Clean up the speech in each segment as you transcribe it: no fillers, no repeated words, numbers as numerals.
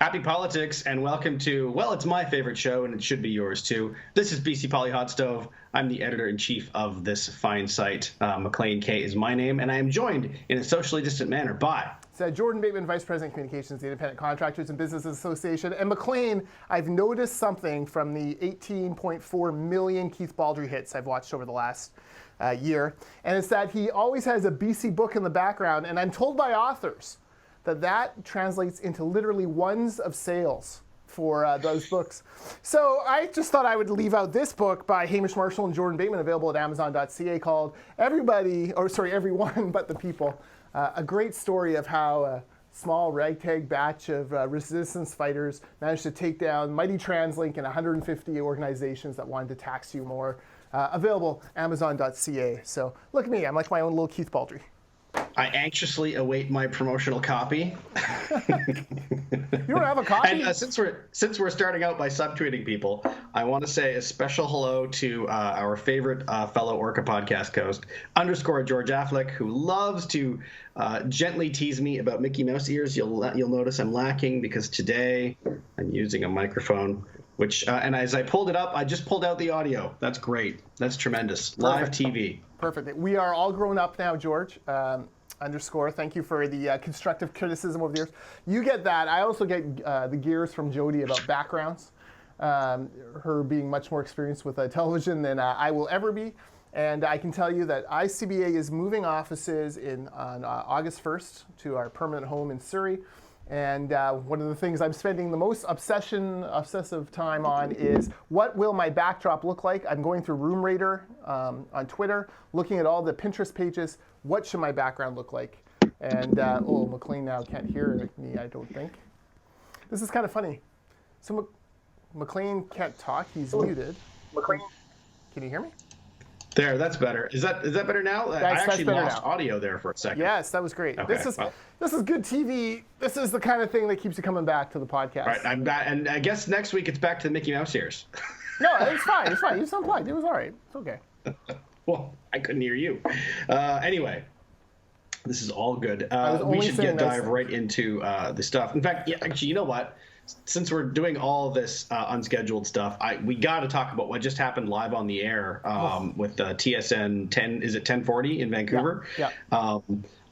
Happy politics and welcome to, well, it's my favorite show and it should be yours too. This is BC Poly Hot Stove. I'm the editor-in-chief of this fine site. Maclean K is my name, and I am joined in a socially distant manner by... Jordan Bateman, Vice President Communications, the Independent Contractors and Businesses Association. And Maclean, I've noticed something from the 18.4 million Keith Baldry hits I've watched over the last year, and it's that he always has a BC book in the background, and I'm told by authors that translates into literally ones of sales for those books. So I just thought I would leave out this book by Hamish Marshall and Jordan Bateman, available at Amazon.ca, called Everyone But the People. A great story of how a small ragtag batch of resistance fighters managed to take down mighty TransLink and 150 organizations that wanted to tax you more. Available Amazon.ca. So look at me, I'm like my own little Keith Baldry. I anxiously await my promotional copy. You don't have a copy? And since we're starting out by subtweeting people, I want to say a special hello to our favorite fellow Orca podcast host, _George Affleck, who loves to gently tease me about Mickey Mouse ears. You'll notice I'm lacking because today I'm using a microphone. Which and as I pulled it up, I just pulled out the audio. That's great. That's tremendous. Live TV. Perfect. We are all grown up now, George. Thank you for the constructive criticism over the years. You get that. I also get the gears from Jody about backgrounds. Her being much more experienced with television than I will ever be. And I can tell you that ICBA is moving offices on August 1st to our permanent home in Surrey. And one of the things I'm spending the most obsessive time on is what will my backdrop look like? I'm going through Room Raider on Twitter, looking at all the Pinterest pages. What should my background look like? And, Maclean now can't hear me, I don't think. This is kind of funny. So Maclean can't talk, he's muted. Maclean, can you hear me? There, that's better. Is that better now? I actually lost audio there for a second. Yes, that was great. Okay, this is good TV. This is the kind of thing that keeps you coming back to the podcast. All right, I'm back, and I guess next week it's back to the Mickey Mouse ears. No, it's fine. It's fine. You sound unplugged. It was all right. It's okay. Well, I couldn't hear you. Anyway, this is all good. We should dive right into the stuff. In fact, actually, you know what? Since we're doing all this unscheduled stuff, we got to talk about what just happened live on the air with TSN 10. Is it 1040 in Vancouver? Yeah.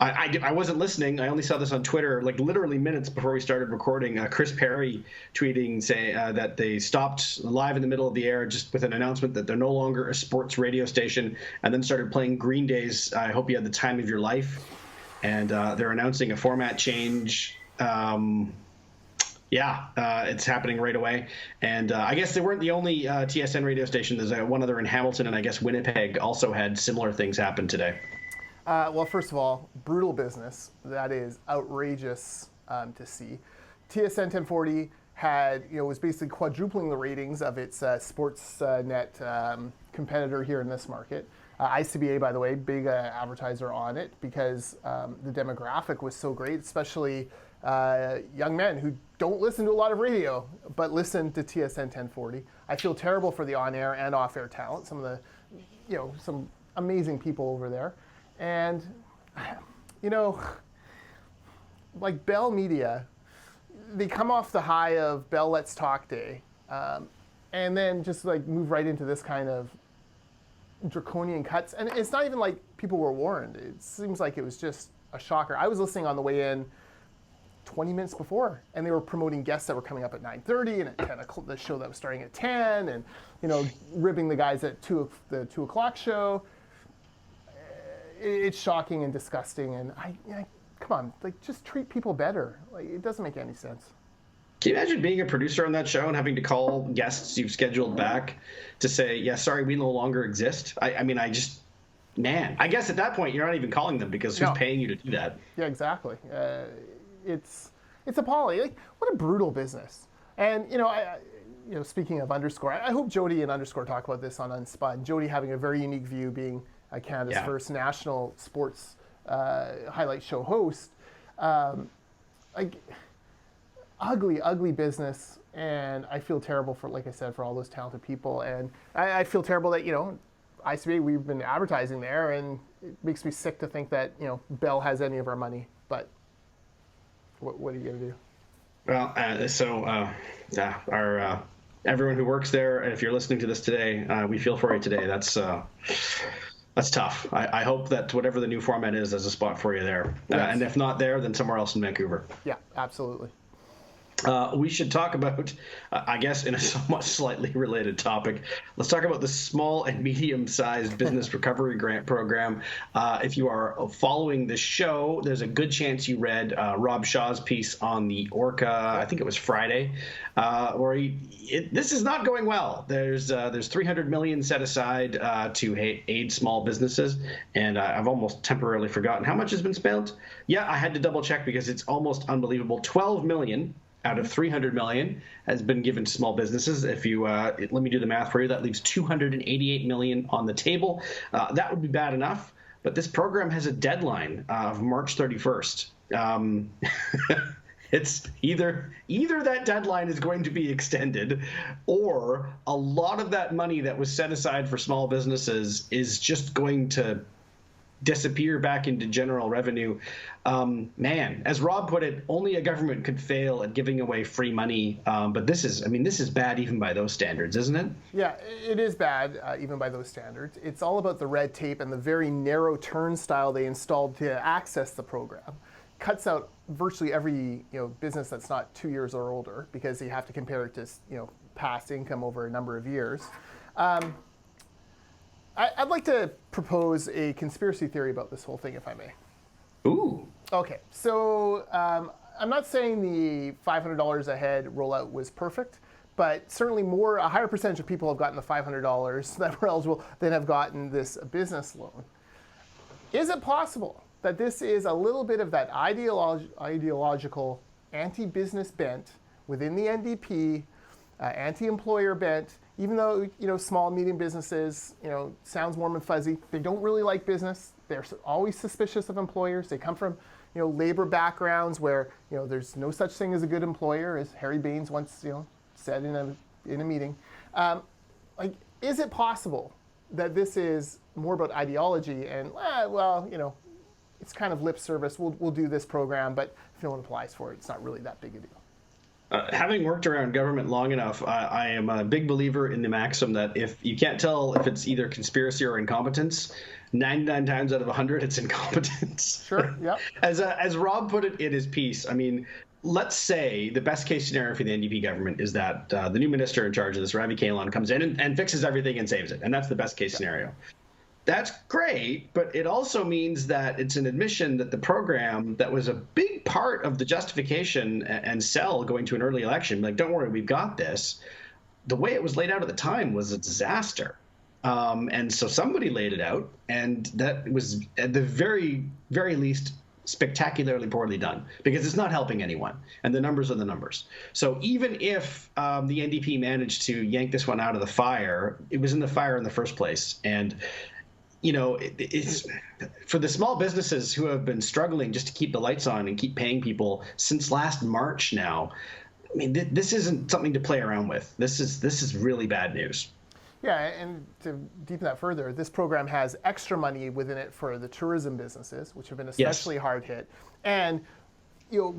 I wasn't listening. I only saw this on Twitter, like literally minutes before we started recording. Chris Perry tweeting saying that they stopped live in the middle of the air just with an announcement that they're no longer a sports radio station, and then started playing Green Day's "I Hope You Had the Time of Your Life," and they're announcing a format change. It's happening right away. And I guess they weren't the only TSN radio station. There's one other in Hamilton, and I guess Winnipeg also had similar things happen today. Well, first of all, brutal business. That is outrageous to see. TSN 1040 was basically quadrupling the ratings of its Sportsnet competitor here in this market. ICBA, by the way, big advertiser on it because the demographic was so great, especially young men who don't listen to a lot of radio, but listen to TSN 1040. I feel terrible for the on-air and off-air talent, some of the, some amazing people over there. And, like Bell Media, they come off the high of Bell Let's Talk Day, and then just like move right into this kind of draconian cuts. And it's not even like people were warned. It seems like it was just a shocker. I was listening on the way in 20 minutes before, and they were promoting guests that were coming up at 9:30 and at 10 o'clock, the show that was starting at 10, and ribbing the guys at the 2 o'clock show. It's shocking and disgusting, and I come on, like just treat people better. Like it doesn't make any sense. Can you imagine being a producer on that show and having to call guests you've scheduled back to say, yeah, sorry, we no longer exist? I guess at that point you're not even calling them because who's paying you to do that? Yeah, exactly. It's appalling. Like, what a brutal business. And speaking of Underscore, I hope Jody and Underscore talk about this on Unspun. Jody having a very unique view, being Canada's first national sports highlight show host. Ugly business, and I feel terrible for, like I said, for all those talented people. And I feel terrible that ICBA, we've been advertising there, and it makes me sick to think that Bell has any of our money. But what are you gonna do? Well, our everyone who works there, if you're listening to this today, we feel for you today. That's tough. I hope that whatever the new format is, there's a spot for you there. Yes. And if not there, then somewhere else in Vancouver. Yeah, absolutely. We should talk about, I guess, in a somewhat slightly related topic, let's talk about the small and medium-sized business recovery grant program. If you are following this show, there's a good chance you read Rob Shaw's piece on the Orca, I think it was Friday, where this is not going well. There's $300 million set aside to aid small businesses, and I've almost temporarily forgotten how much has been spent. Yeah, I had to double check because it's almost unbelievable. $12 million out of $300 million has been given to small businesses. If you let me do the math for you, that leaves $288 million on the table. That would be bad enough, but this program has a deadline of March 31st. It's either that deadline is going to be extended, or a lot of that money that was set aside for small businesses is just going to disappear back into general revenue. Man, as Rob put it, only a government could fail at giving away free money. But this is bad even by those standards, isn't it? Yeah, it is bad even by those standards. It's all about the red tape and the very narrow turnstile they installed to access the program. Cuts out virtually every business that's not 2 years or older, because you have to compare it to past income over a number of years. I'd like to propose a conspiracy theory about this whole thing, if I may. Ooh. Okay, so I'm not saying the $500 a head rollout was perfect, but certainly a higher percentage of people have gotten the $500 that were eligible than have gotten this business loan. Is it possible that this is a little bit of that ideological anti-business bent within the NDP, anti-employer bent? Even though small and medium businesses sounds warm and fuzzy, they don't really like business. They're always suspicious of employers. They come from labor backgrounds where there's no such thing as a good employer, as Harry Baines once said in a meeting. Is it possible that this is more about ideology and it's kind of lip service? We'll do this program, but if no one applies for it, it's not really that big a deal. Having worked around government long enough, I am a big believer in the maxim that if you can't tell if it's either conspiracy or incompetence, 99 times out of 100, it's incompetence. Sure, yeah. As Rob put it in his piece, I mean, let's say the best case scenario for the NDP government is that the new minister in charge of this, Ravi Kahlon, comes in and fixes everything and saves it. And that's the best case scenario. That's great, but it also means that it's an admission that the program that was a big part of the justification and sell going to an early election, like, don't worry, we've got this, the way it was laid out at the time was a disaster. And so somebody laid it out, and that was at the very, very least spectacularly poorly done, because it's not helping anyone, and the numbers are the numbers. So even if the NDP managed to yank this one out of the fire, it was in the fire in the first place. And it's for the small businesses who have been struggling just to keep the lights on and keep paying people since last March now. I mean, this isn't something to play around with. This is really bad news. Yeah, and to deepen that further, this program has extra money within it for the tourism businesses, which have been especially hard hit, and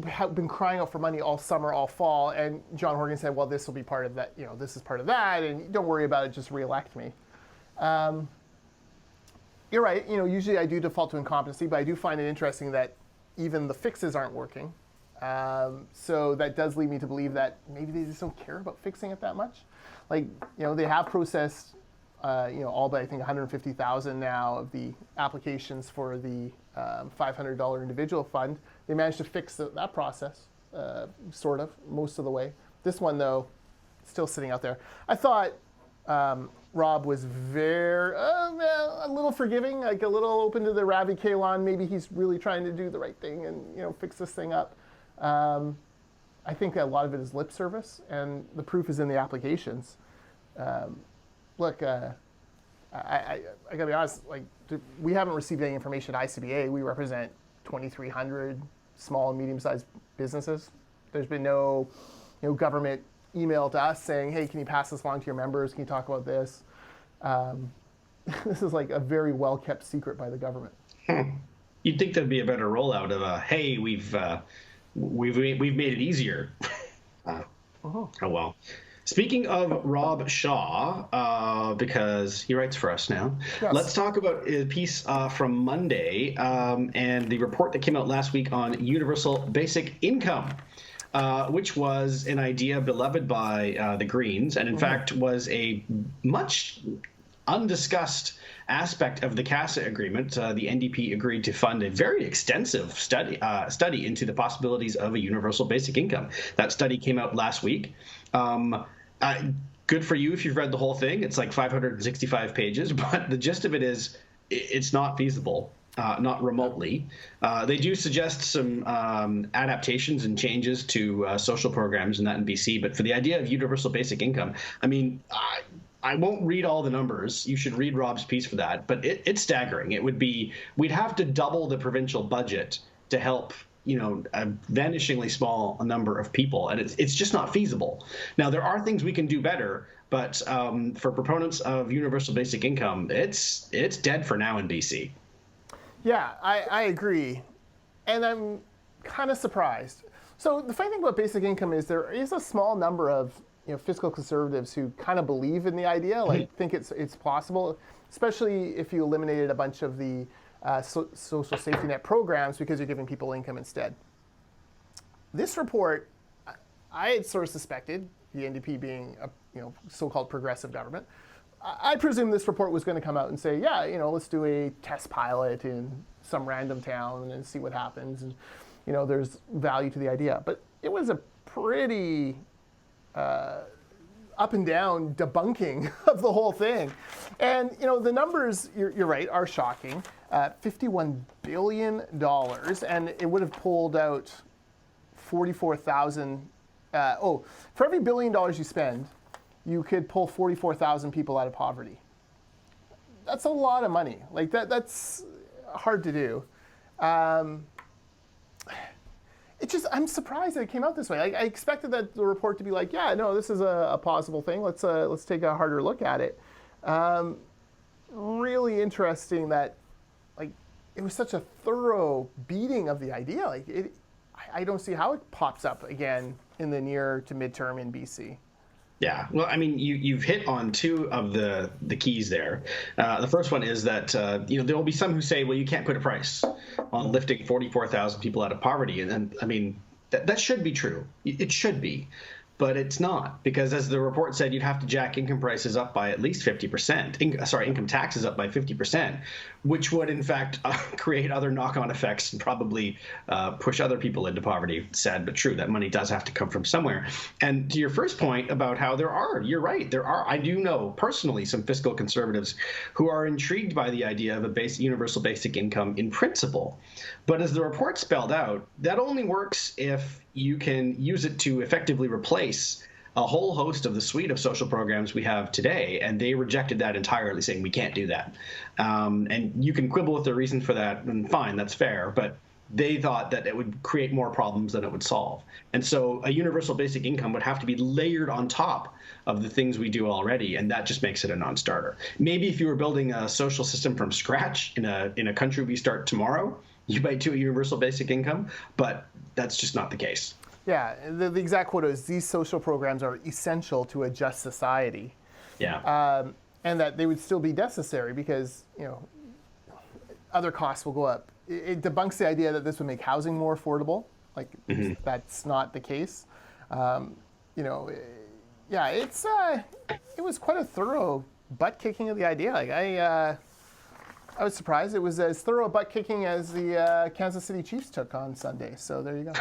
have been crying out for money all summer, all fall. And John Horgan said, "Well, this will be part of that. This is part of that, and don't worry about it. Just reelect me." You're right. Usually I do default to incompetency, but I do find it interesting that even the fixes aren't working. So that does lead me to believe that maybe they just don't care about fixing it that much. They have processed, all but I think 150,000 now of the applications for the $500 individual fund. They managed to fix that process, sort of, most of the way. This one, though, still sitting out there. I thought Rob was a little forgiving, like a little open to the Ravi Kahlon. Maybe he's really trying to do the right thing and fix this thing up. I think a lot of it is lip service, and the proof is in the applications. Look, I gotta be honest. We haven't received any information at ICBA. We represent 2,300 small and medium-sized businesses. There's been no, government email to us saying, "Hey, can you pass this along to your members? Can you talk about this?" This is like a very well-kept secret by the government. You'd think there'd be a better rollout of "Hey, we've made it easier." Oh, well. Speaking of Rob Shaw, because he writes for us now, Yes. let's talk about a piece from Monday and the report that came out last week on universal basic income, which was an idea beloved by the Greens, and in fact was a much undiscussed aspect of the CASA agreement. The NDP agreed to fund a very extensive study into the possibilities of a universal basic income. That study came out last week. Good for you if you've read the whole thing. It's like 565 pages, but the gist of it is it's not feasible, not remotely. They do suggest some adaptations and changes to social programs and that in BC, but for the idea of universal basic income, I mean, I won't read all the numbers. You should read Rob's piece for that, but it's staggering. We'd have to double the provincial budget to help a vanishingly small number of people, and it's just not feasible. Now, there are things we can do better, but for proponents of universal basic income, it's dead for now in BC. Yeah, I agree, and I'm kind of surprised. So the funny thing about basic income is there is a small number of fiscal conservatives who kind of believe in the idea, like think it's possible, especially if you eliminated a bunch of the social safety net programs because you're giving people income instead. This report, I had sort of suspected, the NDP being a so-called progressive government, I presume this report was going to come out and say, yeah, let's do a test pilot in some random town and see what happens, and there's value to the idea. But it was a pretty up and down debunking of the whole thing. And the numbers, you're right, are shocking. $51 billion, and it would have pulled out 44,000. For every $1 billion you spend, you could pull 44,000 people out of poverty. That's a lot of money. Like that's hard to do. I'm surprised that it came out this way. I expected that the report to be like, yeah, no, this is a possible thing. Let's take a harder look at it. Really interesting that it was such a thorough beating of the idea. I don't see how it pops up again in the near to midterm in BC. Yeah, well, I mean, you've hit on two of the keys there. The first one is that there will be some who say, well, you can't put a price on lifting 44,000 people out of poverty, and I mean that should be true. It should be, but it's not, because as the report said, you'd have to jack income prices up by at least 50%. Income taxes up by 50%, which would in fact create other knock-on effects and probably push other people into poverty. Sad but true. That money does have to come from somewhere. And to your first point about how you're right, I do know personally some fiscal conservatives who are intrigued by the idea of a universal basic income in principle. But as the report spelled out, that only works if you can use it to effectively replace a whole host of the suite of social programs we have today, and they rejected that entirely, saying we can't do that. And you can quibble with the reason for that, and fine, that's fair, but they thought that it would create more problems than it would solve. And so a universal basic income would have to be layered on top of the things we do already, and that just makes it a non-starter. Maybe if you were building a social system from scratch in a country we start tomorrow, you might do a universal basic income, but that's just not the case. Yeah, the exact quote is, these social programs are essential to a just society. Yeah. And that they would still be necessary because, other costs will go up. It debunks the idea that this would make housing more affordable. That's not the case. It was quite a thorough butt kicking of the idea. I was surprised. It was as thorough a butt kicking as the Kansas City Chiefs took on Sunday. So there you go.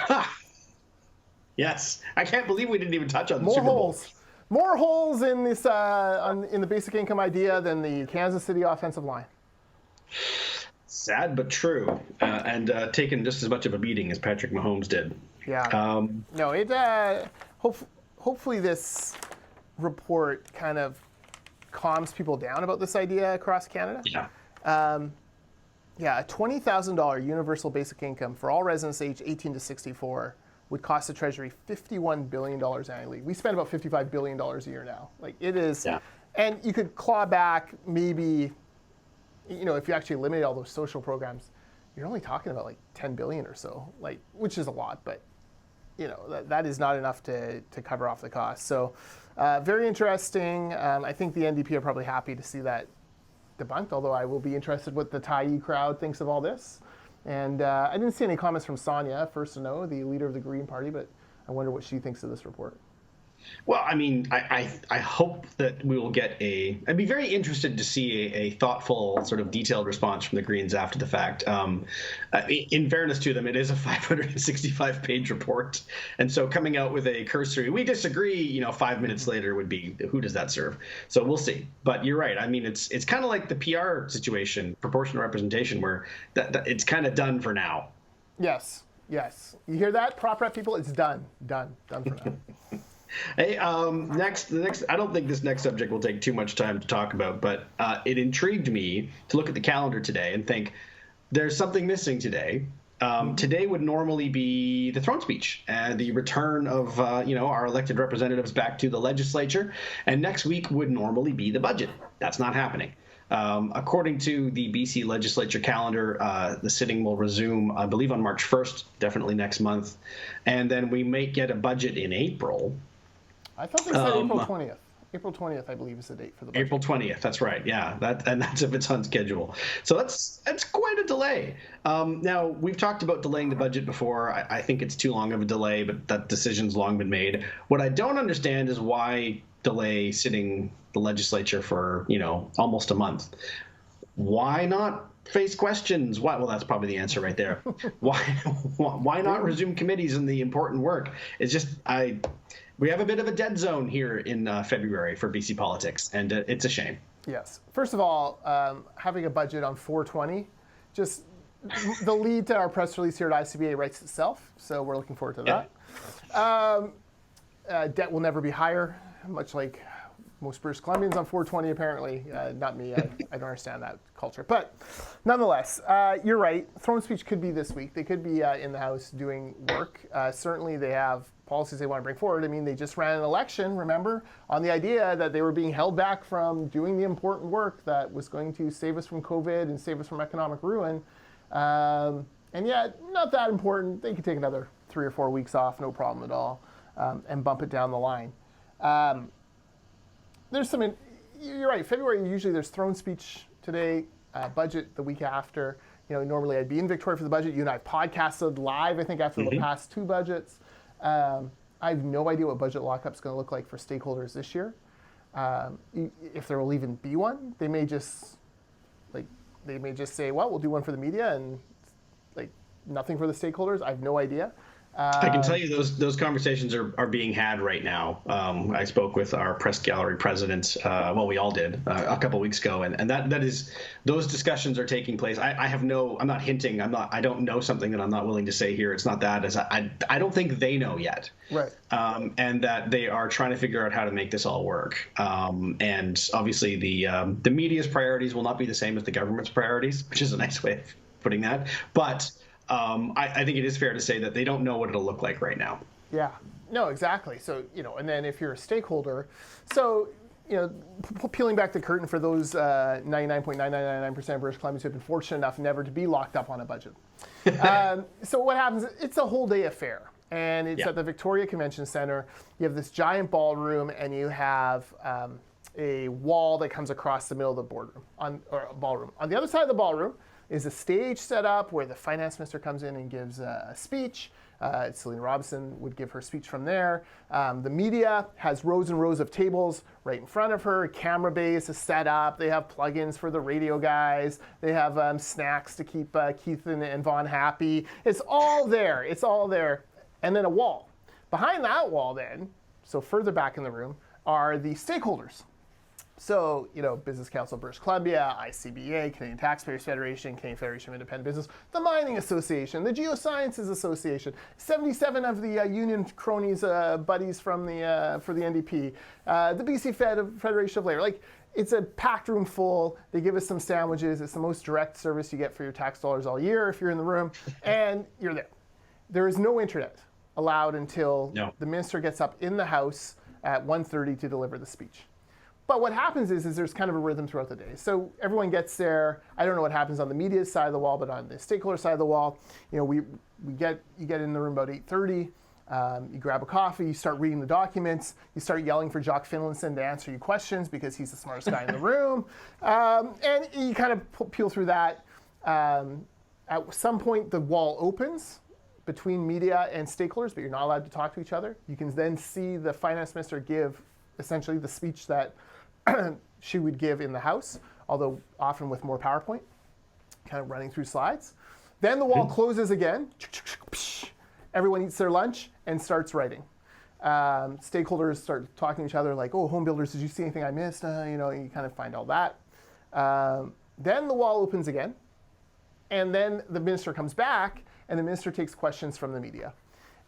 Yes, I can't believe we didn't even touch on the Super Bowl. More holes in this in the basic income idea than the Kansas City offensive line. Sad but true, and taken just as much of a beating as Patrick Mahomes did. Yeah. Hopefully this report kind of calms people down about this idea across Canada. Yeah. A $20,000 universal basic income for all residents aged 18 to 64 would cost the Treasury $51 billion annually. We spend about $55 billion a year now. It is, and you could claw back maybe, if you actually eliminate all those social programs, you're only talking about $10 billion or so, which is a lot, but that is not enough to cover off the cost. So very interesting. I think the NDP are probably happy to see that debunked, although I will be interested what the Tyee crowd thinks of all this. And I didn't see any comments from Sonia, first to know, the leader of the Green Party, but I wonder what she thinks of this report. Well, I mean, I hope that we will get I'd be very interested to see a thoughtful, sort of detailed response from the Greens after the fact. In fairness to them, it is a 565-page report. And so coming out with a cursory, we disagree, 5 minutes later would be, who does that serve? So we'll see. But you're right. I mean, it's kind of like the PR situation, proportional representation, where it's kind of done for now. Yes. You hear that, prop rep people? It's done for now. Hey, next, I don't think this next subject will take too much time to talk about, but it intrigued me to look at the calendar today and think there's something missing today. Today would normally be the throne speech and the return of, our elected representatives back to the legislature. And next week would normally be the budget. That's not happening. According to the BC legislature calendar, the sitting will resume, I believe, on March 1st, definitely next month. And then we may get a budget in April. I thought they said April 20th. April 20th, I believe, is the date for the budget. April 20th, that's right. Yeah, that's if it's on schedule. So that's quite a delay. Now, we've talked about delaying the budget before. I think it's too long of a delay, but that decision's long been made. What I don't understand is why delay sitting the legislature for, almost a month. Why not face questions? Why? Well, that's probably the answer right there. Why not resume committees and the important work? It's just we have a bit of a dead zone here in February for BC politics, and it's a shame. Yes. First of all, having a budget on 420, just the lead to our press release here at ICBA writes itself, so we're looking forward to that. Debt will never be higher, much like most British Columbians on 420, apparently. Not me. I don't understand that culture. But nonetheless, you're right. Throne speech could be this week. They could be in the House doing work. Certainly, they have policies they want to bring forward. I mean, they just ran an election, remember, on the idea that they were being held back from doing the important work that was going to save us from COVID and save us from economic ruin. And yet, not that important. They could take another 3 or 4 weeks off, no problem at all, and bump it down the line. There's some, you're right, February, usually there's throne speech today, budget the week after. Normally I'd be in Victoria for the budget. You and I podcasted live, I think, after the past 2 budgets. I have no idea what budget lockup's going to look like for stakeholders this year. If there will even be one, they may just say, well, we'll do one for the media and nothing for the stakeholders. I have no idea. I can tell you those conversations are being had right now. I spoke with our press gallery president. We all did a couple weeks ago, and that is those discussions are taking place. I'm not hinting. I don't know something that I'm not willing to say here. It's not that. I don't think they know yet. Right. And that they are trying to figure out how to make this all work. And obviously the media's priorities will not be the same as the government's priorities, which is a nice way of putting that. But I think it is fair to say that they don't know what it'll look like right now. Yeah, no, exactly. So, and then if you're a stakeholder, peeling back the curtain for those 99.9999% of British Columbians who have been fortunate enough never to be locked up on a budget. So what happens, it's a whole day affair. And it's at the Victoria Convention Centre. You have this giant ballroom, and you have a wall that comes across the middle of the ballroom. On the other side of the ballroom is a stage set up where the finance minister comes in and gives a speech. Selena Robson would give her speech from there. The media has rows and rows of tables right in front of her. Camera base is set up. They have plugins for the radio guys. They have snacks to keep Keith and Vaughn happy. It's all there. It's all there. And then a wall. Behind that wall then, so further back in the room, are the stakeholders. So, Business Council of British Columbia, ICBA, Canadian Taxpayers Federation, Canadian Federation of Independent Business, the Mining Association, the Geosciences Association, 77 of the union cronies, buddies from for the NDP, the BC Federation of Labor. It's a packed room full. They give us some sandwiches. It's the most direct service you get for your tax dollars all year if you're in the room, and you're there. There is no internet allowed until the minister gets up in the House at 1:30 to deliver the speech. But what happens is there's kind of a rhythm throughout the day. So everyone gets there. I don't know what happens on the media side of the wall, but on the stakeholder side of the wall, you get in the room about 8:30. You grab a coffee, you start reading the documents, you start yelling for Jock Finlayson to answer your questions because he's the smartest guy in the room. And you kind of peel through that. At some point, the wall opens between media and stakeholders, but you're not allowed to talk to each other. You can then see the finance minister give essentially the speech that she would give in the House, although often with more PowerPoint, kind of running through slides. Then the wall closes again. Everyone eats their lunch and starts writing. Stakeholders start talking to each other like, oh, home builders, did you see anything I missed? You kind of find all that. Then the wall opens again. And then the minister comes back, and the minister takes questions from the media.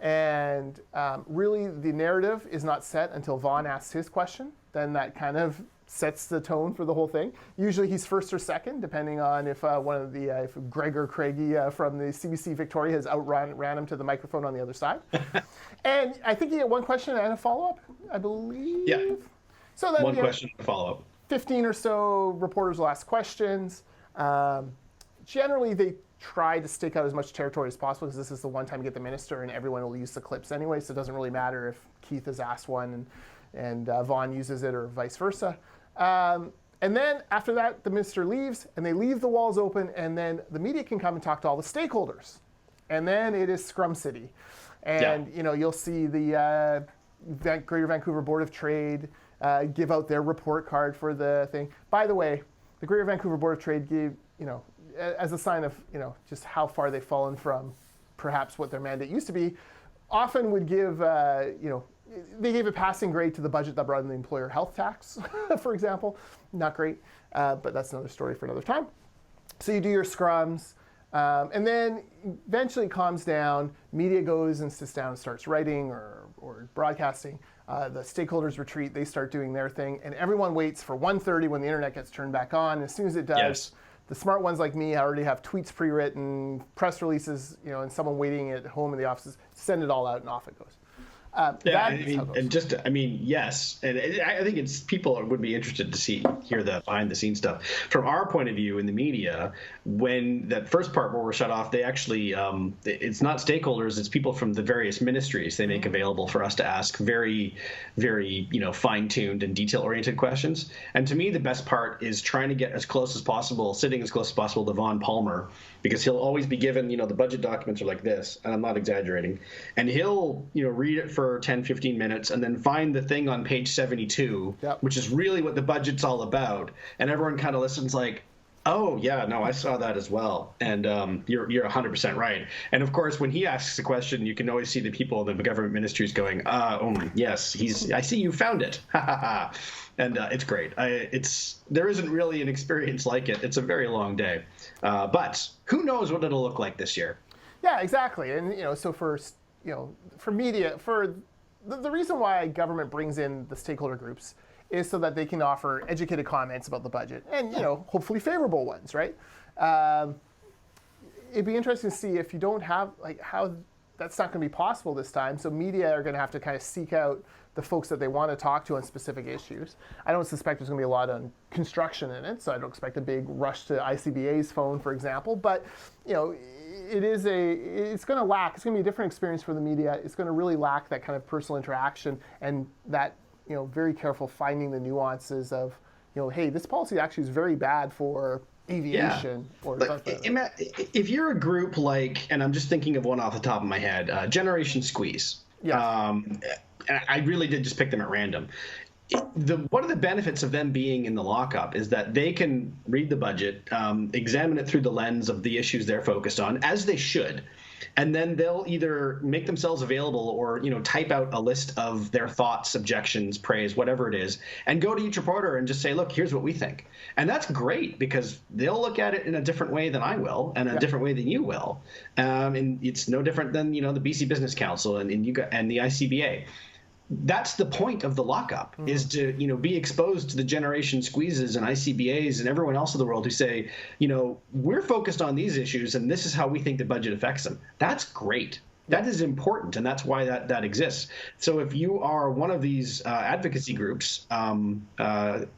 And really, the narrative is not set until Vaughn asks his question. Then that kind of sets the tone for the whole thing. Usually he's first or second, depending on if if Greg or Craigie from the CBC Victoria has ran him to the microphone on the other side. And I think you get one question and a follow-up, I believe. Yeah. So then one question and a follow-up. 15 or so reporters will ask questions. Generally, they try to stake out as much territory as possible because this is the one time you get the minister and everyone will use the clips anyway, so it doesn't really matter if Keith has asked one and Vaughn uses it or vice versa. And then after that, the minister leaves and they leave the walls open and then the media can come and talk to all the stakeholders. And then it is Scrum City. And you'll see the Greater Vancouver Board of Trade give out their report card for the thing. By the way, the Greater Vancouver Board of Trade gave, as a sign of, just how far they've fallen from perhaps what their mandate used to be, often would give, they gave a passing grade to the budget that brought in the employer health tax, for example. Not great, but that's another story for another time. So you do your scrums, and then eventually it calms down. Media goes and sits down and starts writing or broadcasting. The stakeholders retreat, they start doing their thing, and everyone waits for 1:30 when the internet gets turned back on. As soon as it does, the smart ones like me already have tweets pre-written, press releases, and someone waiting at home in the offices, send it all out and off it goes. Yes, and I think people would be interested to hear the behind the scenes stuff. From our point of view in the media, when that first part where we're shut off, they actually, it's not stakeholders, it's people from the various ministries they make available for us to ask very, very, fine-tuned and detail-oriented questions. And to me, the best part is trying to get as close as possible, sitting as close as possible to Vaughn Palmer, because he'll always be given, the budget documents are like this, and I'm not exaggerating, and he'll, read it for 10, 15 minutes and then find the thing on page 72, which is really what the budget's all about. And everyone kind of listens like, oh, yeah, no, I saw that as well. And you're 100% right. And of course, when he asks a question, you can always see the people in the government ministries going, yes, I see you found it. And it's great. There isn't really an experience like it. It's a very long day. But who knows what it'll look like this year? Yeah, exactly. And, so for media, the reason why government brings in the stakeholder groups is so that they can offer educated comments about the budget and, hopefully favorable ones, right? It'd be interesting to see if you don't have, how that's not going to be possible this time. So media are going to have to kind of seek out the folks that they want to talk to on specific issues. I don't suspect there's going to be a lot on construction in it, so I don't expect a big rush to ICBA's phone, for example. But, it's going to lack. It's going to be a different experience for the media. It's going to really lack that kind of personal interaction and that, very careful finding the nuances of, hey, this policy actually is very bad for aviation. If you're a group like, and I'm just thinking of one off the top of my head, Generation Squeeze. Yeah. And I really did just pick them at random. One of the benefits of them being in the lockup is that they can read the budget, examine it through the lens of the issues they're focused on, as they should, and then they'll either make themselves available or type out a list of their thoughts, objections, praise, whatever it is, and go to each reporter and just say, look, here's what we think. And that's great because they'll look at it in a different way than I will and a different way than you will. And it's no different than the BC Business Council and the ICBA. That's the point of the lockup, is to be exposed to the Generation Squeezes and ICBAs and everyone else in the world who say, we're focused on these issues and this is how we think the budget affects them. That's great. That is important, and that's why that exists. So if you are one of these advocacy groups, I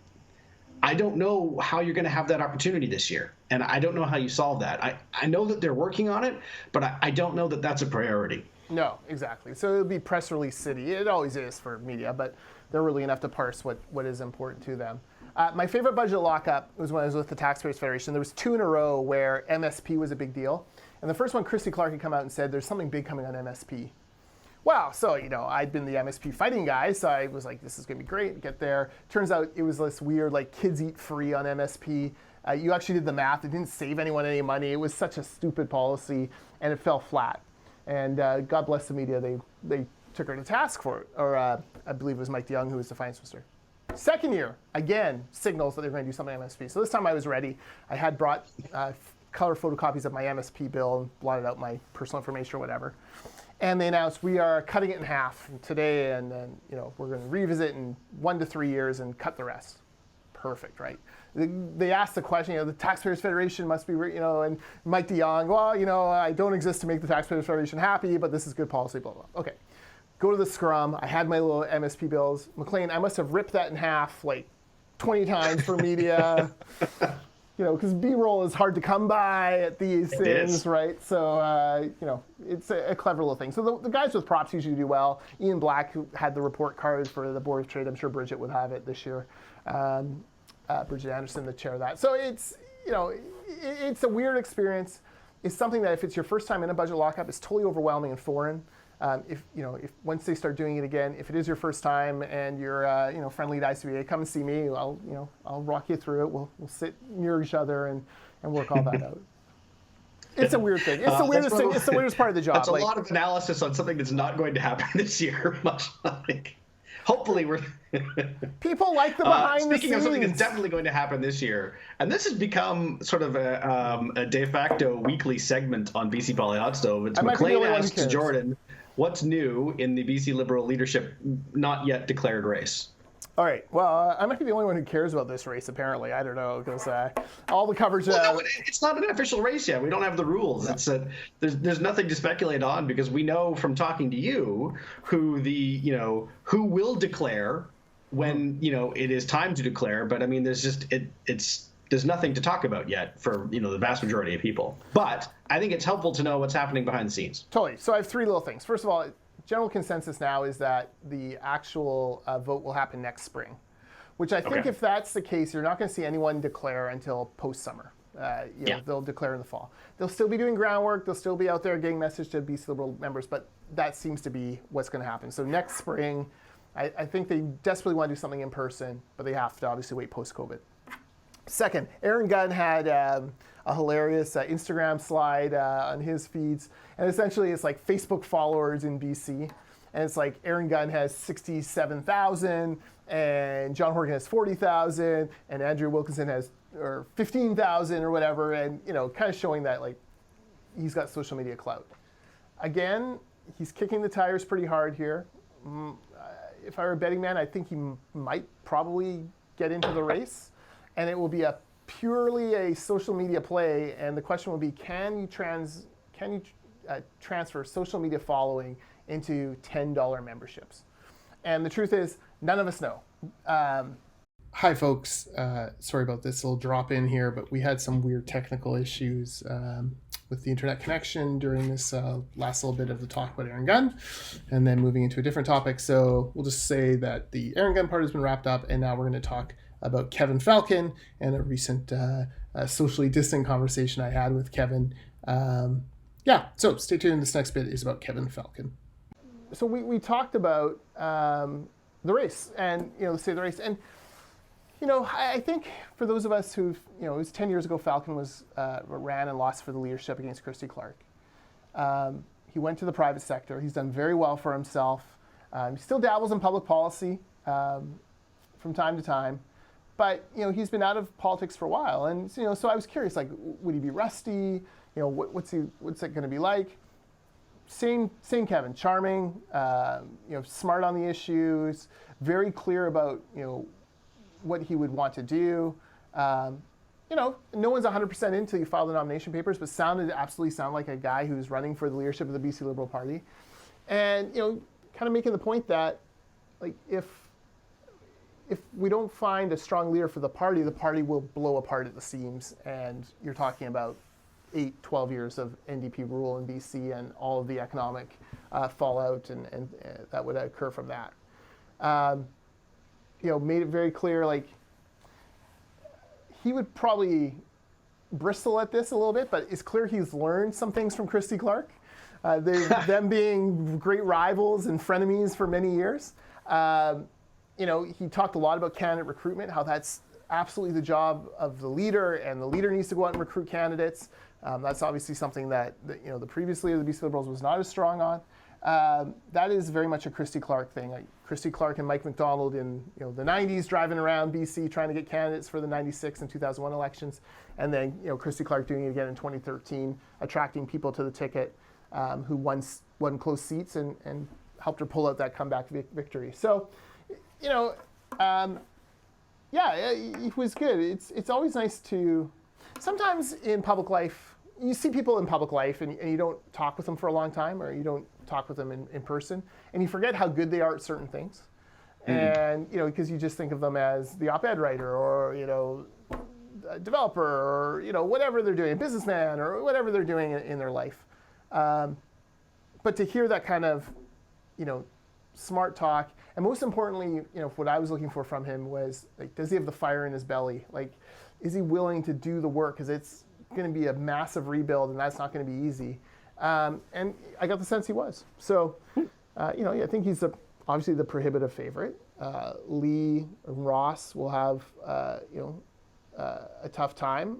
don't know how you're going to have that opportunity this year, and I don't know how you solve that. I know that they're working on it, but I don't know that that's a priority. No, exactly. So it'll be press release city. It always is for media, but they're really enough to parse what is important to them. My favorite budget lockup was when I was with the Taxpayers Federation. There was 2 in a row where MSP was a big deal. And the first one, Christy Clark had come out and said, there's something big coming on MSP. Wow, so, I'd been the MSP fighting guy, so I was like, this is going to be great, get there. Turns out it was this weird, like, kids eat free on MSP. You actually did the math. It didn't save anyone any money. It was such a stupid policy, and it fell flat. And God bless the media, they took her to task for it. Or I believe it was Mike DeYoung, who was the finance minister. Second year, again, signals that they're going to do something on MSP. So this time I was ready. I had brought color photocopies of my MSP bill and blotted out my personal information or whatever. And they announced we are cutting it in half today, and then we're going to revisit in 1 to 3 years and cut the rest. Perfect, right? They asked the question, the Taxpayers Federation must be, and Mike DeYoung, well, I don't exist to make the Taxpayers Federation happy, but this is good policy, blah, blah. Okay. Go to the scrum. I had my little MSP bills. Maclean, I must have ripped that in half like 20 times for media, because B-roll is hard to come by at these things, right? So, it's a clever little thing. So the guys with props usually do well. Ian Black, who had the report card for the Board of Trade, I'm sure Bridget would have it this year. Bridget Anderson, the chair of that. So it's a weird experience. It's something that if it's your first time in a budget lockup, it's totally overwhelming and foreign. If once they start doing it again, if it is your first time and you're friendly to ICBA, come and see me. I'll rock you through it. We'll sit near each other and work all that out. It's a weird thing. It's the weirdest thing. It's the weirdest part of the job. That's a lot of analysis on something that's not going to happen this year. Much like, hopefully we're. People like the behind the scenes. Speaking of something that's definitely going to happen this year, and this has become sort of a de facto weekly segment on BC Poly Hot Stove. It's Maclean asks Jordan, what's new in the BC Liberal leadership not yet declared race? All right. Well, I might be the only one who cares about this race, apparently. I don't know, because all the coverage... Well, no, it's not an official race yet. We don't have the rules. No. It's there's nothing to speculate on, because we know from talking to you who who will declare when, it is time to declare. But, I mean, there's nothing to talk about yet for, the vast majority of people. But I think it's helpful to know what's happening behind the scenes. Totally. So I have 3 little things. First of all, general consensus now is that the actual vote will happen next spring, which I think if that's the case, you're not going to see anyone declare until post-summer. They'll declare in the fall. They'll still be doing groundwork. They'll still be out there getting message to BC Liberal members, but that seems to be what's going to happen. So next spring, I think they desperately want to do something in person, but they have to obviously wait post-COVID. Second, Aaron Gunn had a hilarious Instagram slide on his feeds. And essentially, it's like Facebook followers in BC. And it's like Aaron Gunn has 67,000, and John Horgan has 40,000, and Andrew Wilkinson has 15,000 or whatever. And, kind of showing that, like, he's got social media clout. Again, he's kicking the tires pretty hard here. If I were a betting man, I think he might probably get into the race. And it will be purely a social media play, and the question will be: Can you transfer social media following into $10 memberships? And the truth is, none of us know. Hi, folks. Sorry about this little drop in here, but we had some weird technical issues with the internet connection during this last little bit of the talk about Aaron Gunn, and then moving into a different topic. So we'll just say that the Aaron Gunn part has been wrapped up, and now we're going to talk about Kevin Falcon and a recent socially distant conversation I had with Kevin. So stay tuned. This next bit is about Kevin Falcon. So we talked about the race and, the state of the race. And, I think for those of us who've, it was 10 years ago, Falcon ran and lost for the leadership against Christy Clark. He went to the private sector. He's done very well for himself. He still dabbles in public policy from time to time. But, he's been out of politics for a while. And, so I was curious, like, would he be rusty? What's it going to be like? Same Kevin, charming, smart on the issues, very clear about, what he would want to do. No one's 100% in until you file the nomination papers, but absolutely sounded like a guy who's running for the leadership of the BC Liberal Party. And, kind of making the point that, like, if we don't find a strong leader for the party will blow apart at the seams. And you're talking about, 12 years of NDP rule in BC and all of the economic fallout and that would occur from that. Made it very clear, like, he would probably bristle at this a little bit, but it's clear he's learned some things from Christy Clark. Them being great rivals and frenemies for many years. He talked a lot about candidate recruitment, how that's absolutely the job of the leader, and the leader needs to go out and recruit candidates. That's obviously something that the previous leader of the BC Liberals was not as strong on. That is very much a Christy Clark thing. Like Christy Clark and Mike MacDonald in the 90s driving around BC trying to get candidates for the 96 and 2001 elections, and then Christy Clark doing it again in 2013, attracting people to the ticket who won close seats and helped her pull out that comeback victory. So, it was good. It's always nice to, sometimes in public life, you see people in public life and you don't talk with them for a long time, or you don't talk with them in person, and you forget how good they are at certain things. And, because you just think of them as the op-ed writer or, a developer or, whatever they're doing, a businessman or whatever they're doing in their life. But to hear that kind of, smart talk, and most importantly, what I was looking for from him was, like, does he have the fire in his belly? Like, is he willing to do the work? Because it's going to be a massive rebuild, and that's not going to be easy. And I got the sense he was. So, I think he's obviously the prohibitive favorite. Lee and Ross will have, a tough time.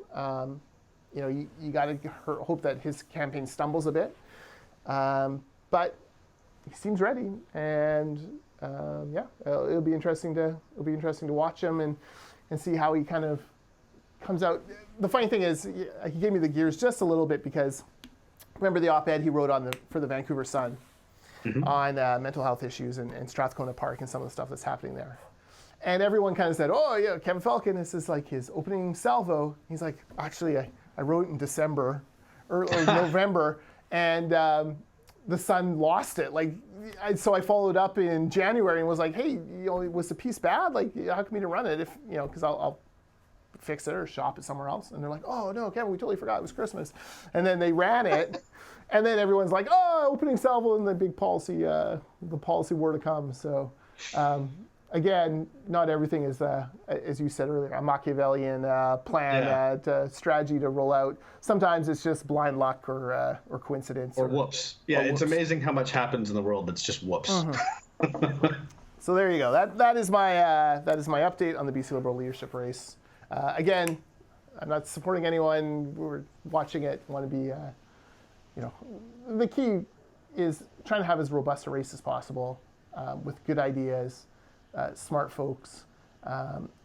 You got to hope that his campaign stumbles a bit. But he seems ready, and it'll be interesting to watch him and see how he kind of comes out. The funny thing is, he gave me the gears just a little bit, because remember the op-ed he wrote for the Vancouver Sun on mental health issues and Strathcona Park and some of the stuff that's happening there. And everyone kind of said, oh yeah, Kevin Falcon, this is like his opening salvo. He's like, actually, I wrote it in December or November, and the Sun lost it. So I followed up in January and was like, hey, was the piece bad? Like, how come you didn't run it? Because I'll fix it or shop it somewhere else. And they're like, oh no, Kevin, we totally forgot it was Christmas. And then they ran it, and then everyone's like, oh, opening salvo and the big policy, the policy war to come. So again, not everything is, as you said earlier, a Machiavellian plan, strategy to roll out. Sometimes it's just blind luck or coincidence. Or whoops. Yeah, it's amazing how much happens in the world that's just whoops. So there you go. That is my update on the BC Liberal leadership race. Again, I'm not supporting anyone. We're watching it. Want to be, the key is trying to have as robust a race as possible with good ideas. Smart folks,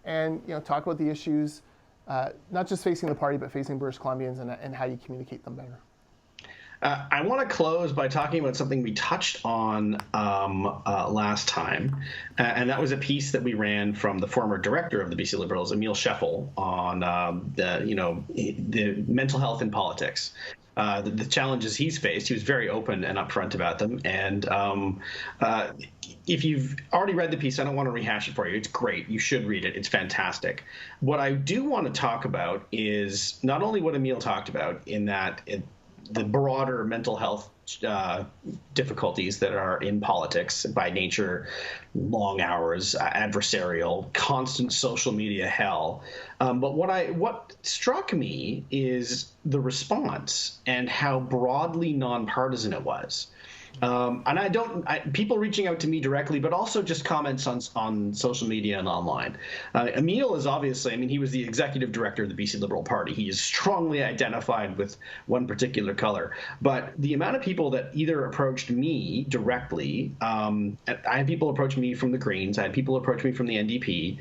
and talk about the issues, not just facing the party, but facing British Columbians and how you communicate them better. I want to close by talking about something we touched on last time, and that was a piece that we ran from the former director of the BC Liberals, Emil Scheffel, on the mental health in politics. The challenges he's faced. He was very open and upfront about them. And if you've already read the piece, I don't want to rehash it for you. It's great. You should read it. It's fantastic. What I do want to talk about is not only what Emil talked about in that the broader mental health difficulties that are in politics by nature, long hours, adversarial, constant social media hell. But what struck me is the response and how broadly nonpartisan it was. And people reaching out to me directly, but also just comments on social media and online. Emil is obviously, he was the executive director of the BC Liberal Party. He is strongly identified with one particular color. But the amount of people that either approached me directly, I had people approach me from the Greens, I had people approach me from the NDP,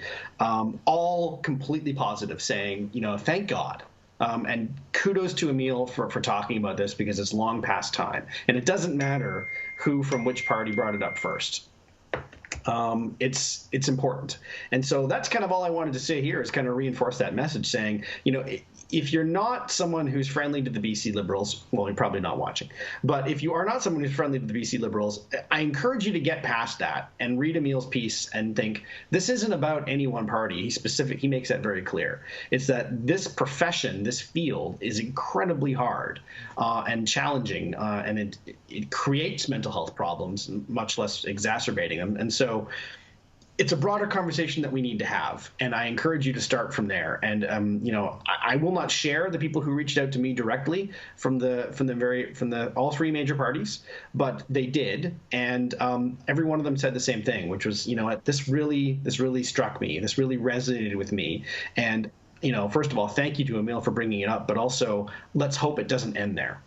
all completely positive, saying, thank God. And kudos to Emil for talking about this, because it's long past time. And it doesn't matter who from which party brought it up first. It's important. And so that's kind of all I wanted to say here, is kind of reinforce that message, saying, if you're not someone who's friendly to the BC Liberals, well, you're probably not watching. But if you are not someone who's friendly to the BC Liberals, I encourage you to get past that and read Emil's piece and think, this isn't about any one party. He makes that very clear. It's that this profession, this field, is incredibly hard and challenging, and it creates mental health problems, much less exacerbating them. And so it's a broader conversation that we need to have, and I encourage you to start from there. And I will not share the people who reached out to me directly from all three major parties, but they did, and every one of them said the same thing, which was, this really struck me, this really resonated with me, and first of all, thank you to Emil for bringing it up, but also let's hope it doesn't end there.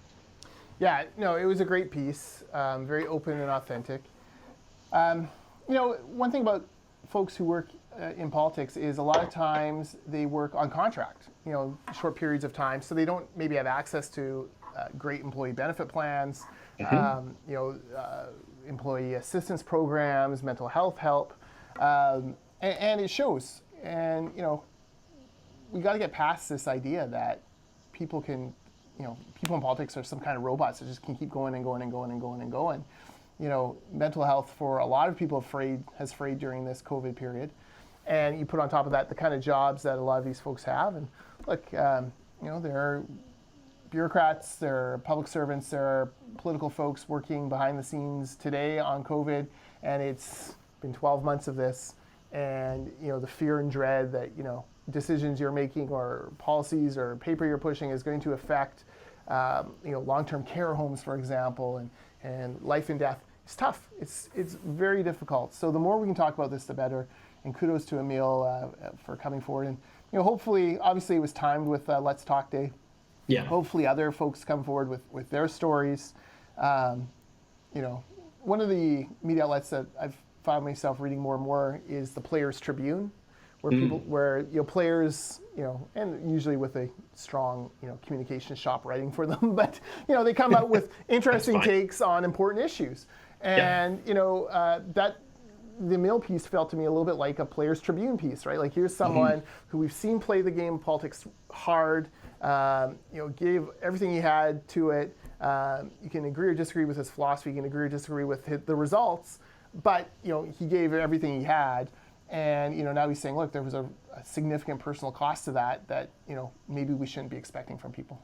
Yeah, no, it was a great piece, very open and authentic. One thing about folks who work in politics is a lot of times they work on contract, short periods of time, so they don't maybe have access to great employee benefit plans, employee assistance programs, mental health help, and it shows. And we got to get past this idea that people in politics are some kind of robots that just can keep going and going and going and going and going. Mental health for a lot of people has frayed during this COVID period. And you put on top of that the kind of jobs that a lot of these folks have. And look, there are bureaucrats, there are public servants, there are political folks working behind the scenes today on COVID. And it's been 12 months of this. And, the fear and dread that, decisions you're making or policies or paper you're pushing is going to affect, long-term care homes, for example, and life and death. It's tough. It's very difficult. So the more we can talk about this, the better. And kudos to Emil for coming forward. And hopefully, obviously, it was timed with Let's Talk Day. Yeah. Hopefully, other folks come forward with their stories. One of the media outlets that I've found myself reading more and more is the Players Tribune, where players, and usually with a strong, communication shop writing for them, but they come out with interesting takes on important issues. And that the Emil piece felt to me a little bit like a Players Tribune piece, right? Like, here's someone who we've seen play the game of politics hard, gave everything he had to it. You can agree or disagree with his philosophy, you can agree or disagree with the results, but he gave everything he had. And now he's saying, look, there was a significant personal cost to that maybe we shouldn't be expecting from people.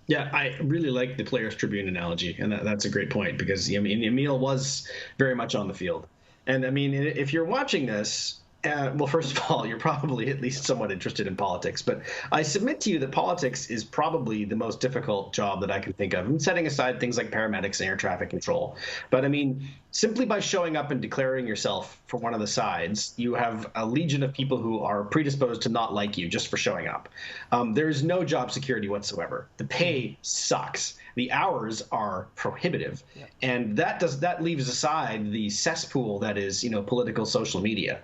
Yeah, I really like the Players Tribune analogy, and that's a great point, because Emil was very much on the field. And if you're watching this, well, first of all, you're probably at least somewhat interested in politics, but I submit to you that politics is probably the most difficult job that I can think of. I'm setting aside things like paramedics and air traffic control. But simply by showing up and declaring yourself for one of the sides, you have a legion of people who are predisposed to not like you just for showing up. There is no job security whatsoever. The pay sucks. The hours are prohibitive. Yeah. And that leaves aside the cesspool that is, political social media.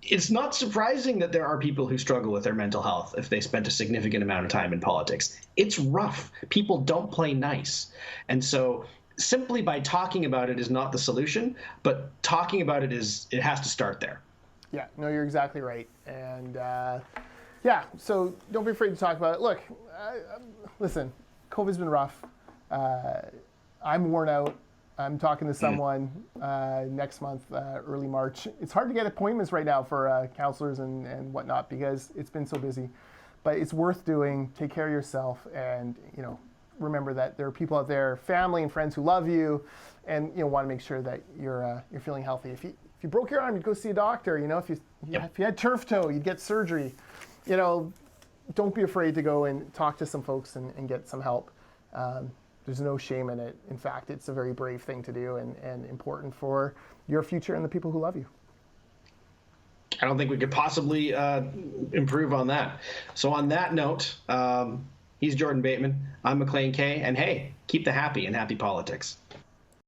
It's not surprising that there are people who struggle with their mental health if they spent a significant amount of time in politics. It's rough. People don't play nice. And so simply by talking about it is not the solution, but talking about it has to start there. Yeah, no, you're exactly right. And so don't be afraid to talk about it. Look, listen, COVID's been rough. I'm worn out. I'm talking to someone next month, early March. It's hard to get appointments right now for counselors and whatnot because it's been so busy. But it's worth doing. Take care of yourself, and remember that there are people out there, family and friends who love you, and want to make sure that you're feeling healthy. If you broke your arm, you'd go see a doctor. If you had turf toe, you'd get surgery. Don't be afraid to go and talk to some folks and get some help. There's no shame in it. In fact, it's a very brave thing to do and important for your future and the people who love you. I don't think we could possibly improve on that. So on that note, he's Jordan Bateman. I'm Maclean K. And hey, keep the happy in happy politics.